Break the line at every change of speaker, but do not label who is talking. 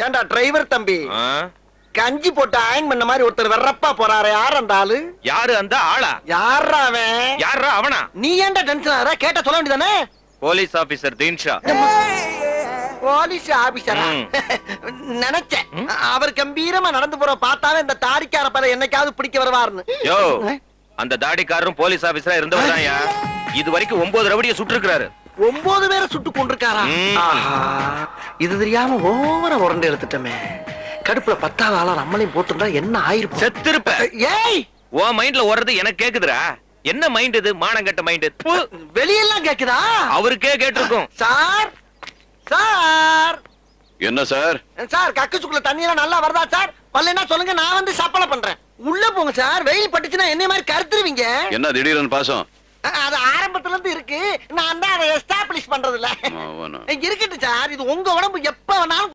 ஏண்டா டிரைவர் தம்பி, கஞ்சி போட்டு அயன் பண்ண மாதிரி ஒருத்தர் வெறப்பா போறாரு. யார் அந்த ஆளு?
யாரு அந்த ஆளா?
யாரா அவன்?
யாரா அவனா?
நீ ஏன்டா டென்ஷன் ஆற? கேட்ட சொல்ல வேண்டியதானே.
Police officer Dinshaw.
போலீஸ் ஆபீசரா? நினைச்சேன் அவர் கம்பீரமா நடந்து போற பார்த்தாவே இந்த தாடிக்கார பையன் என்னைக்காவது பிடிக்க வருவாருன்னு.
யோ, அந்த தாடிக்காரரும் போலீஸ் ஆபீசரா இருந்தவர்தான்யா. இது வரைக்கும் 9 ரவுடியை சுட்டிருக்காரு.
9 பேரை சுட்டு கொண்டிருக்காரா? இது தெரியாம ஓவர உரண்டு எடுத்துட்டமே. கடுப்புல 10வது ஆளா நம்மளையும் போட்டுருந்தா என்ன ஆயிருக்கும்?
செத்திருப்ப.
ஏய்,
உன் மைண்ட்ல ஓடுறது எனக்கு கேக்குதுடா. என்ன மைண்ட் இது? மானங்கட்ட மைண்ட்.
வெளியெல்லாம் கேக்குதா?
அவருக்கே கேட்டிருக்கும்.
Sir sir.
என்ன சார்?
சார் கக்குச்சுக்குள்ள தண்ணி எல்லாம் நல்லா வருதா சார்? வரலன்னா சொல்லுங்க, நான் வந்து சப்ளை பண்றேன். உள்ள போங்க சார், வெயில் பட்டுச்சுன்னா என்ன மாதிரி கருத்துருவீங்க.
என்ன திடீர்னு பாசம்?
அது ஆரம்பத்துல இருந்து இருக்கு, நான் தான் அதை எஸ்டாப்ளிஷ் பண்றது இல்ல. இருக்கட்டும் சார், இது உங்க உடம்பு எப்ப வேணாலும்